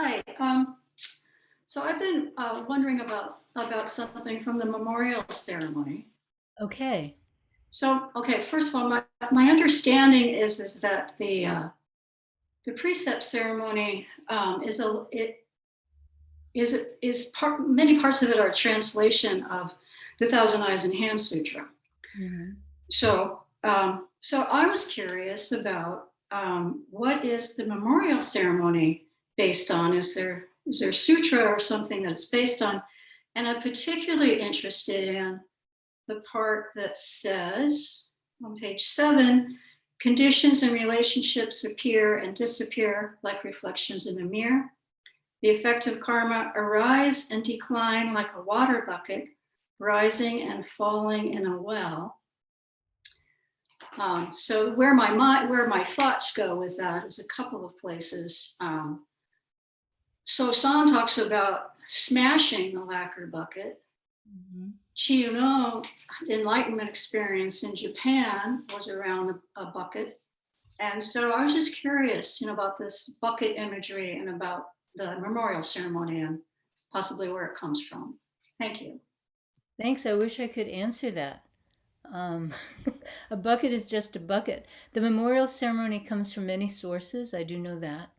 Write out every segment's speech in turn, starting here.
Hi. So I've been wondering about something from the memorial ceremony. Okay. So, okay, first of all, my understanding is that the precept ceremony is part. Many parts of it are a translation of the Thousand Eyes and Hands Sutra. Mhm. So I was curious about what is the memorial ceremony based on? Is there sutra or something that it's based on? And I'm particularly interested in the part that says on page 7, conditions and relationships appear and disappear like reflections in a mirror. The effect of karma arise and decline like a water bucket, rising and falling in a well. So where my thoughts go with that is a couple of places. So San talks about smashing the lacquer bucket. Mhm. Chiyono, the enlightenment experience in Japan, was around a bucket. And so I was just curious, about this bucket imagery and about the memorial ceremony and possibly where it comes from. Thank you. Thanks. I wish I could answer that. Um, a bucket is just a bucket. The memorial ceremony comes from many sources. I do know that.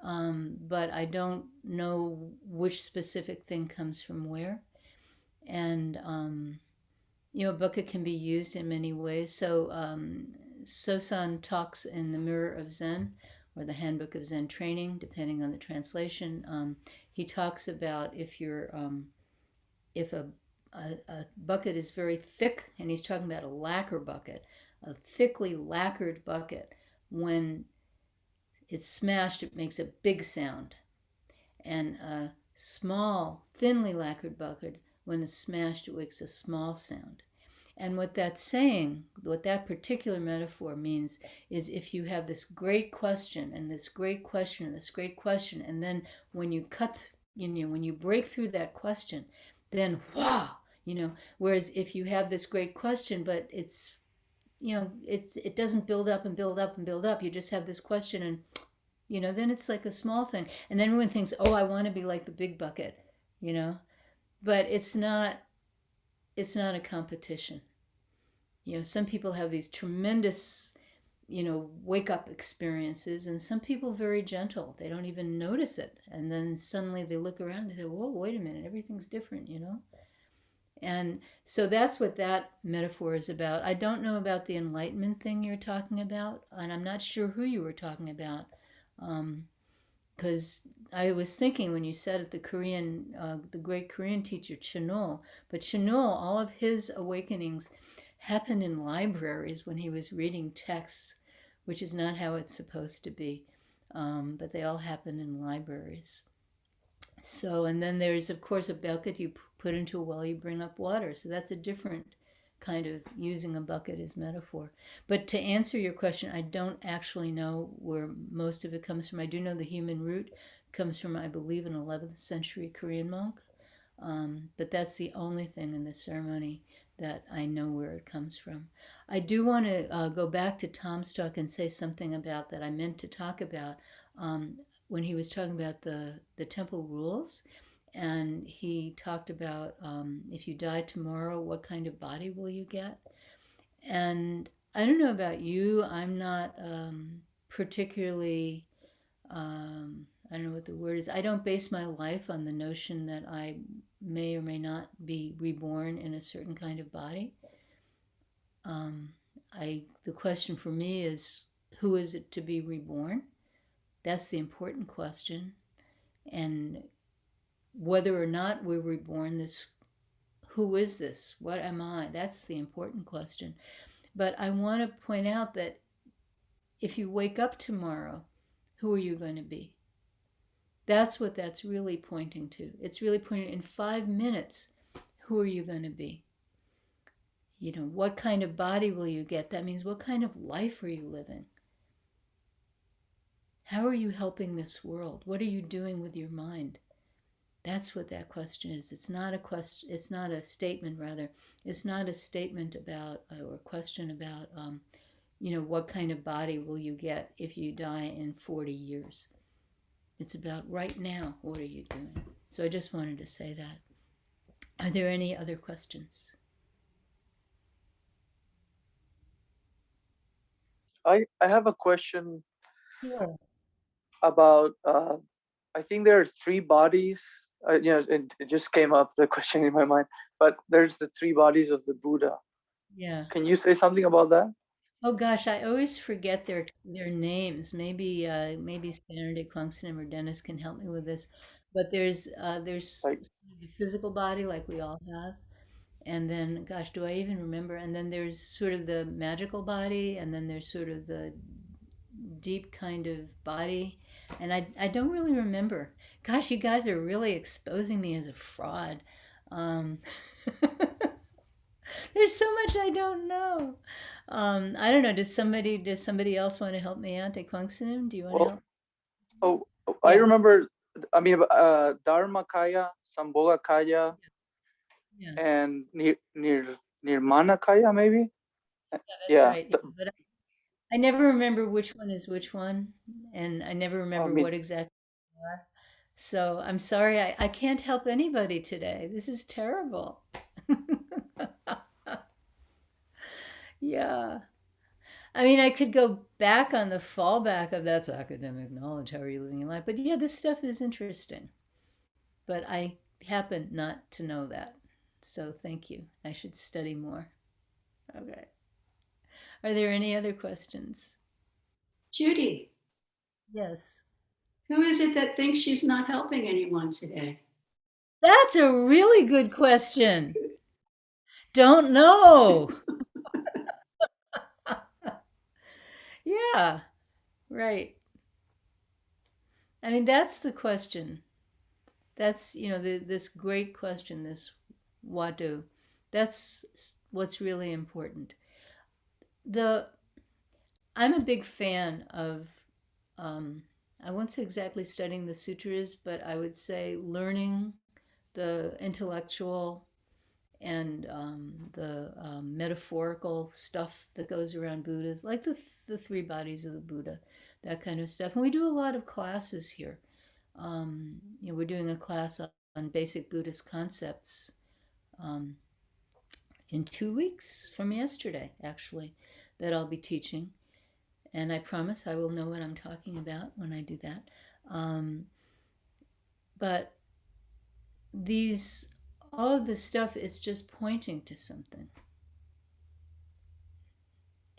But I don't know which specific thing comes from where. And, a bucket can be used in many ways. So, Sosan talks in the Mirror of Zen or the Handbook of Zen Training, depending on the translation. He talks about if a bucket is very thick, and he's talking about a lacquer bucket, a thickly lacquered bucket, when it's smashed, it makes a big sound. And a small, thinly lacquered bucket, when it's smashed, it makes a small sound. And what that's saying, what that particular metaphor means, is if you have this great question and this great question and this great question, and then when you when you break through that question, then wow, whereas if you have this great question, but it doesn't build up and build up and build up. You just have this question, and then it's like a small thing, and then everyone thinks, oh, I want to be like the big bucket, you know, but it's not a competition. Some people have these tremendous, wake up experiences, and some people very gentle. They don't even notice it. And then suddenly they look around and they say, whoa, wait a minute, everything's different. And so that's what that metaphor is about. I don't know about the enlightenment thing you're talking about, and I'm not sure who you were talking about. Because I was thinking when you said it, the great Korean teacher Chinol, but Chinol, all of his awakenings happened in libraries when he was reading texts, which is not how it's supposed to be. But they all happen in libraries. So, and then there's, of course, a bucket you put into a well, you bring up water. So that's a different kind of using a bucket as metaphor. But to answer your question, I don't actually know where most of it comes from. I do know the human root comes from, I believe, an 11th century Korean monk. But that's the only thing in the ceremony that I know where it comes from. I do want to go back to Tom's talk and say something about that I meant to talk about when he was talking about the temple rules. And he talked about if you die tomorrow, what kind of body will you get? And I don't know about you, I'm not particularly I don't know what the word is. I don't base my life on the notion that I may or may not be reborn in a certain kind of body. Um, the question for me is, who is it to be reborn? That's the important question. And whether or not we're reborn, who is this? What am I? That's the important question. But I want to point out that if you wake up tomorrow, who are you going to be? That's what that's really pointing to. It's really pointing in 5 minutes, who are you going to be? What kind of body will you get? That means what kind of life are you living? How are you helping this world? What are you doing with your mind? That's what that question is. It's not a question. It's not a statement. Rather, it's not a statement about or a question about, what kind of body will you get if you die in 40 years. It's about right now, what are you doing? So I just wanted to say that. Are there any other questions? I have a question Sure. about I think there are three bodies. It just came up the question in my mind. But there's the three bodies of the Buddha. Yeah. Can you say something about that? Oh gosh, I always forget their names. Maybe Standard Kwangsonim or Dennis can help me with this. But there's Like, the physical body like we all have, and then gosh, do I even remember? And then there's sort of the magical body, and then there's sort of the deep kind of body, and I don't really remember. Gosh, you guys are really exposing me as a fraud. Um, there's so much I don't know. I don't know. Does somebody else want to help me out? Kwangsonim, do you want to well, help? I Yeah, remember. I mean, Dharmakaya, Sambhogakaya, yeah, and Nirmanakaya, maybe. yeah. That's Yeah. right. Yeah. But I never remember which one is which one, and I never I remember mean, what exactly they are. So I'm sorry, I can't help anybody today. This is terrible. Yeah. I mean, I could go back on the fallback of that's academic knowledge. How are you living your life? But yeah, this stuff is interesting. But I happen not to know that. So thank you. I should study more. Okay. Are there any other questions? Judy, Yes. who is it that thinks she's not helping anyone today? That's a really good question. Don't know. Yeah, right. I mean, that's the question. That's, this great question, this what do. That's what's really important. The I'm a big fan of, um, I won't say exactly studying the sutras, but I would say learning the intellectual and the metaphorical stuff that goes around Buddhas, like the three bodies of the Buddha, that kind of stuff. And we do a lot of classes here. We're doing a class on basic Buddhist concepts um, in 2 weeks from yesterday, actually, that I'll be teaching. And I promise I will know what I'm talking about when I do that. Um, but these, all of this stuff is just pointing to something.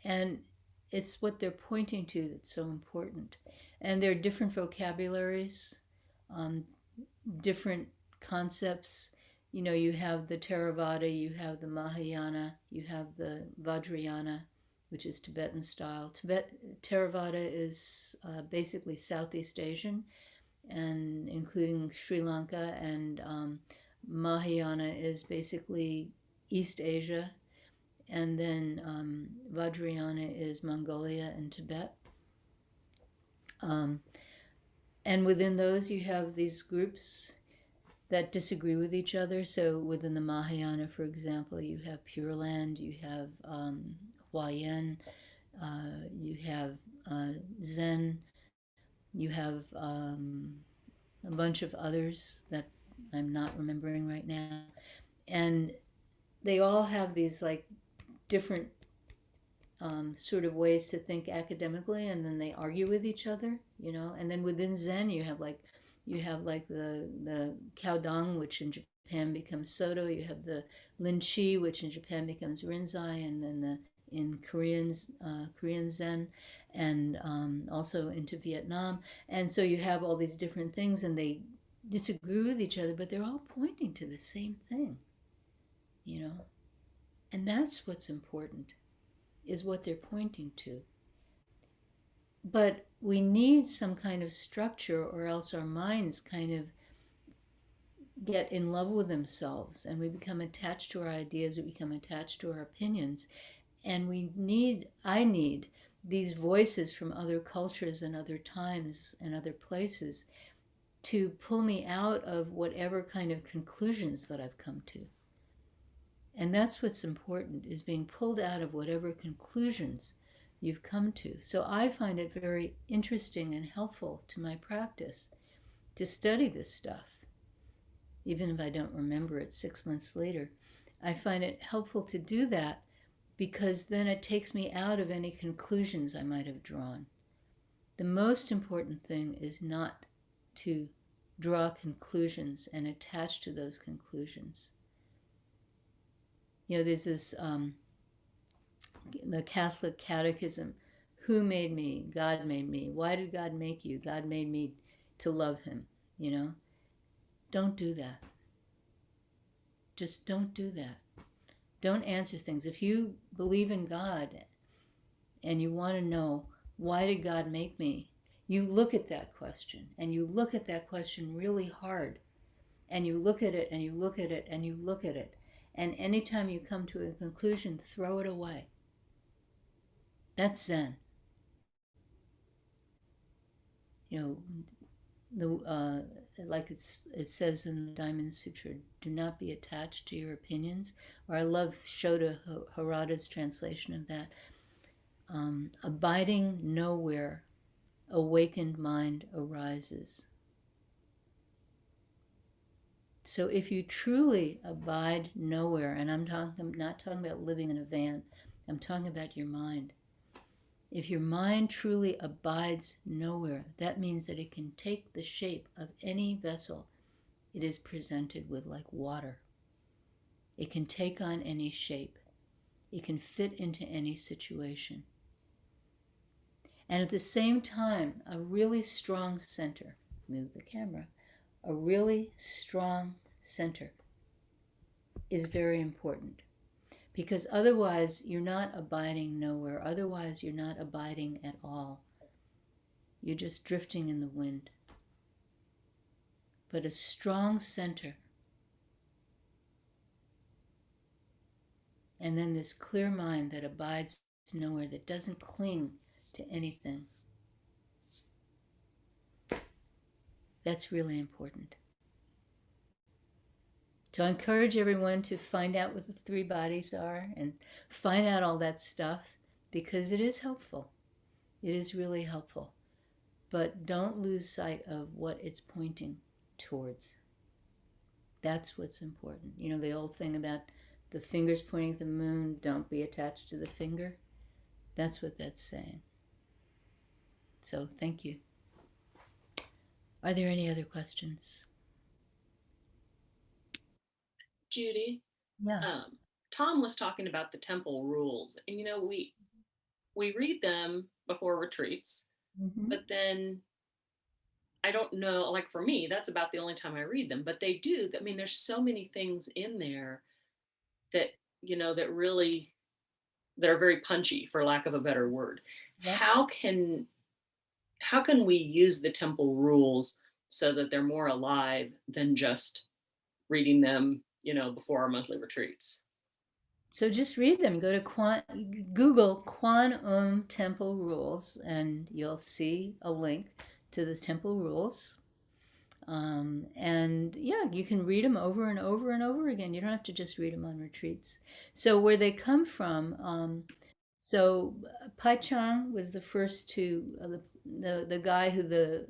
And it's what they're pointing to that's so important. And there are different vocabularies, um, different concepts. You have the Theravada, you have the Mahayana, you have the Vajrayana, which is Tibetan style. Theravada is basically Southeast Asian, and including Sri Lanka, and Mahayana is basically East Asia, and then Vajrayana is Mongolia and Tibet. Um, and within those, you have these groups that disagree with each other. So within the Mahayana, for example, you have Pure Land, you have Huayan, you have Zen, you have a bunch of others that I'm not remembering right now. And they all have these like different sort of ways to think academically, and then they argue with each other. And then within Zen, you have like the Kaodong, which in Japan becomes Soto. You have the Lin Chi, which in Japan becomes Rinzai, and then in Korean Zen, and also into Vietnam. And so you have all these different things, and they disagree with each other, but they're all pointing to the same thing, you know. And that's what's important, is what they're pointing to. But we need some kind of structure, or else our minds kind of get in love with themselves and we become attached to our ideas, we become attached to our opinions. And I need these voices from other cultures and other times and other places to pull me out of whatever kind of conclusions that I've come to. And that's what's important, is being pulled out of whatever conclusions you've come to. So I find it very interesting and helpful to my practice to study this stuff, even if I don't remember it 6 months later. I find it helpful to do that because then it takes me out of any conclusions I might have drawn. The most important thing is not to draw conclusions and attach to those conclusions. There's this, the Catholic Catechism, who made me? God made me. Why did God make you? God made me to love him, Don't do that. Just don't do that. Don't answer things. If you believe in God and you want to know, why did God make me? You look at that question, and you look at that question really hard. And you look at it, and you look at it, and you look at it. And anytime you come to a conclusion, throw it away. That's Zen. Like it says in the Diamond Sutra, do not be attached to your opinions. Or I love Shoda Harada's translation of that. Abiding nowhere, awakened mind arises. So if you truly abide nowhere, and I'm not talking about living in a van, I'm talking about your mind. If your mind truly abides nowhere, that means that it can take the shape of any vessel it is presented with, like water. It can take on any shape. It can fit into any situation. And at the same time, a really strong center, move the camera, a really strong center is very important. Because otherwise, you're not abiding nowhere. Otherwise, you're not abiding at all. You're just drifting in the wind. But a strong center, and then this clear mind that abides nowhere, that doesn't cling to anything. That's really important. So I encourage everyone to find out what the three bodies are and find out all that stuff, because it is helpful. It is really helpful. But don't lose sight of what it's pointing towards. That's what's important. The old thing about the fingers pointing at the moon, don't be attached to the finger. That's what that's saying. So thank you. Are there any other questions? Judy, Yeah. Tom was talking about the temple rules, and we read them before retreats, but then I don't know, like for me, that's about the only time I read them. But they do. I mean, there's so many things in there that that are very punchy, for lack of a better word. Yep. How can we use the temple rules so that they're more alive than just reading them, before our monthly retreats? So just read them. Go to Google Kwan Temple Rules, and you'll see a link to the temple rules. And yeah, you can read them over and over and over again. You don't have to just read them on retreats. So where they come from, so Pai Chang was the first to, the guy who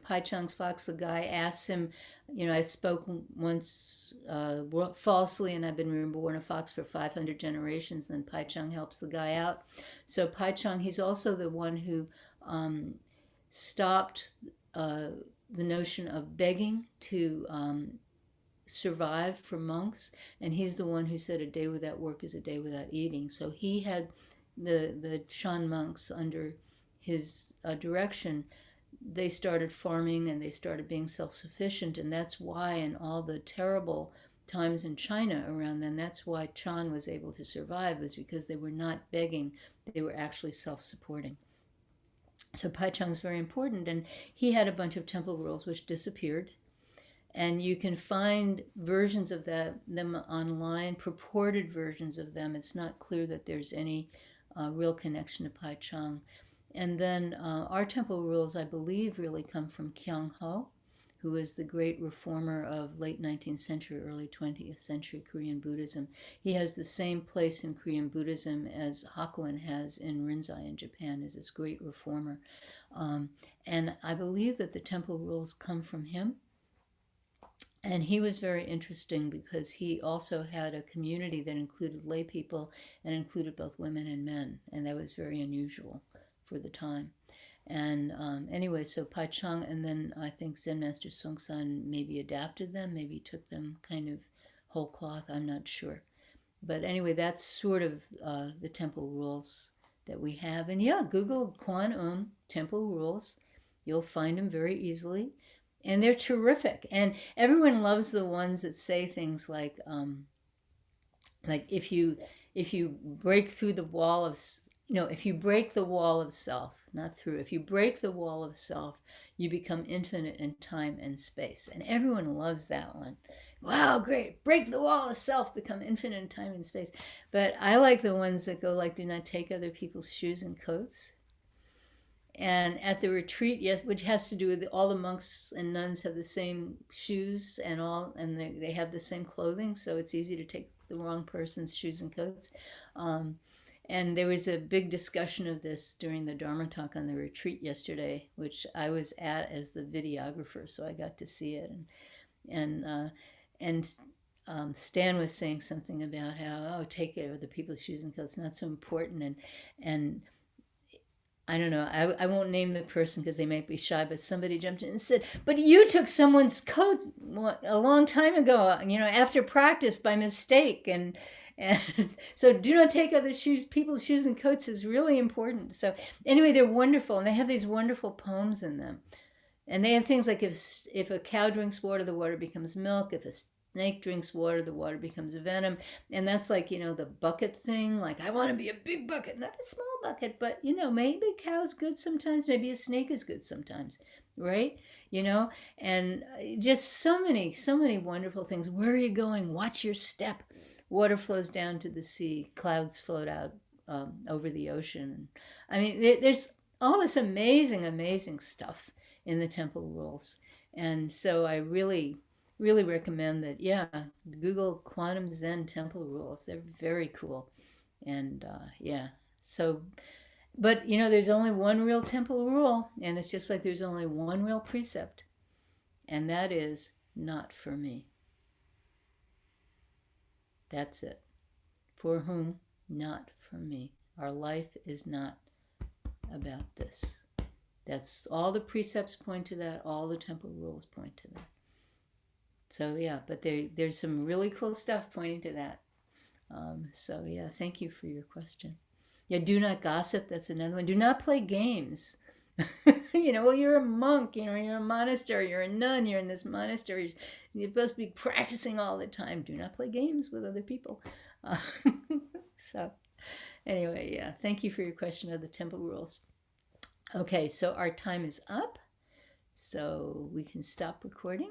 Pai Chang's fox, the guy asks him, I spoke once falsely and I've been reborn a fox for 500 generations. And then Pai Chang helps the guy out. So Pai Chang, he's also the one who stopped the notion of begging to survive for monks. And he's the one who said a day without work is a day without eating. So he had the Shan monks under his direction. They started farming and they started being self-sufficient, and that's why in all the terrible times in China around then, that's why Chan was able to survive, was because they were not begging, they were actually self-supporting. So Pai Chang's very important, and he had a bunch of temple rules which disappeared, and you can find versions of them online, purported versions of them. It's not clear that there's any real connection to Pai Chang. And then our temple rules, I believe, really come from Kyung Ho, who was the great reformer of late 19th century, early 20th century Korean Buddhism. He has the same place in Korean Buddhism as Hakuin has in Rinzai in Japan, as this great reformer. And I believe that the temple rules come from him. And he was very interesting because he also had a community that included lay people and included both women and men. And that was very unusual for the time. And anyway, so Pai Chang, and then I think Zen Master Songsan maybe adapted them, maybe took them kind of whole cloth, I'm not sure. But anyway, that's sort of the temple rules that we have. And yeah, Google Kwan temple rules. You'll find them very easily. And they're terrific. And everyone loves the ones that say things like if you break through the wall of, if you break the wall of self, not through, if you break the wall of self, you become infinite in time and space. And everyone loves that one. Wow, great. Break the wall of self, become infinite in time and space. But I like the ones that go like, do not take other people's shoes and coats. And at the retreat, yes, which has to do with all the monks and nuns have the same shoes and all, and they have the same clothing, so it's easy to take the wrong person's shoes and coats. And there was a big discussion of this during the Dharma talk on the retreat yesterday, which I was at as the videographer, so I got to see it. And Stan was saying something about how, take it, the people's shoes and coats, not so important, and I don't know, I won't name the person because they might be shy, but somebody jumped in and said, but you took someone's coat a long time ago, after practice by mistake. And so do not take other people's shoes and coats is really important. So anyway, they're wonderful. And they have these wonderful poems in them. And they have things like if a cow drinks water, the water becomes milk. If a snake drinks water, the water becomes venom. And that's like, the bucket thing. Like, I want to be a big bucket, not a small bucket. But, maybe a cow's good sometimes. Maybe a snake is good sometimes. Right? And just so many wonderful things. Where are you going? Watch your step. Water flows down to the sea. Clouds float out over the ocean. I mean, there's all this amazing stuff in the temple rules. And so I really recommend that. Google Quantum Zen temple rules. They're very cool. And so, but there's only one real temple rule, and it's just like there's only one real precept, and that is not for me. That's it. For whom? Not for me. Our life is not about this. That's all the precepts point to that. All the temple rules point to that. So but there's some really cool stuff pointing to that. Thank you for your question. Do not gossip. That's another one. Do not play games. You're a monk. You're in a monastery. You're a nun. You're in this monastery. You're supposed to be practicing all the time. Do not play games with other people. So, anyway, thank you for your question of the temple rules. Okay, so our time is up, so we can stop recording.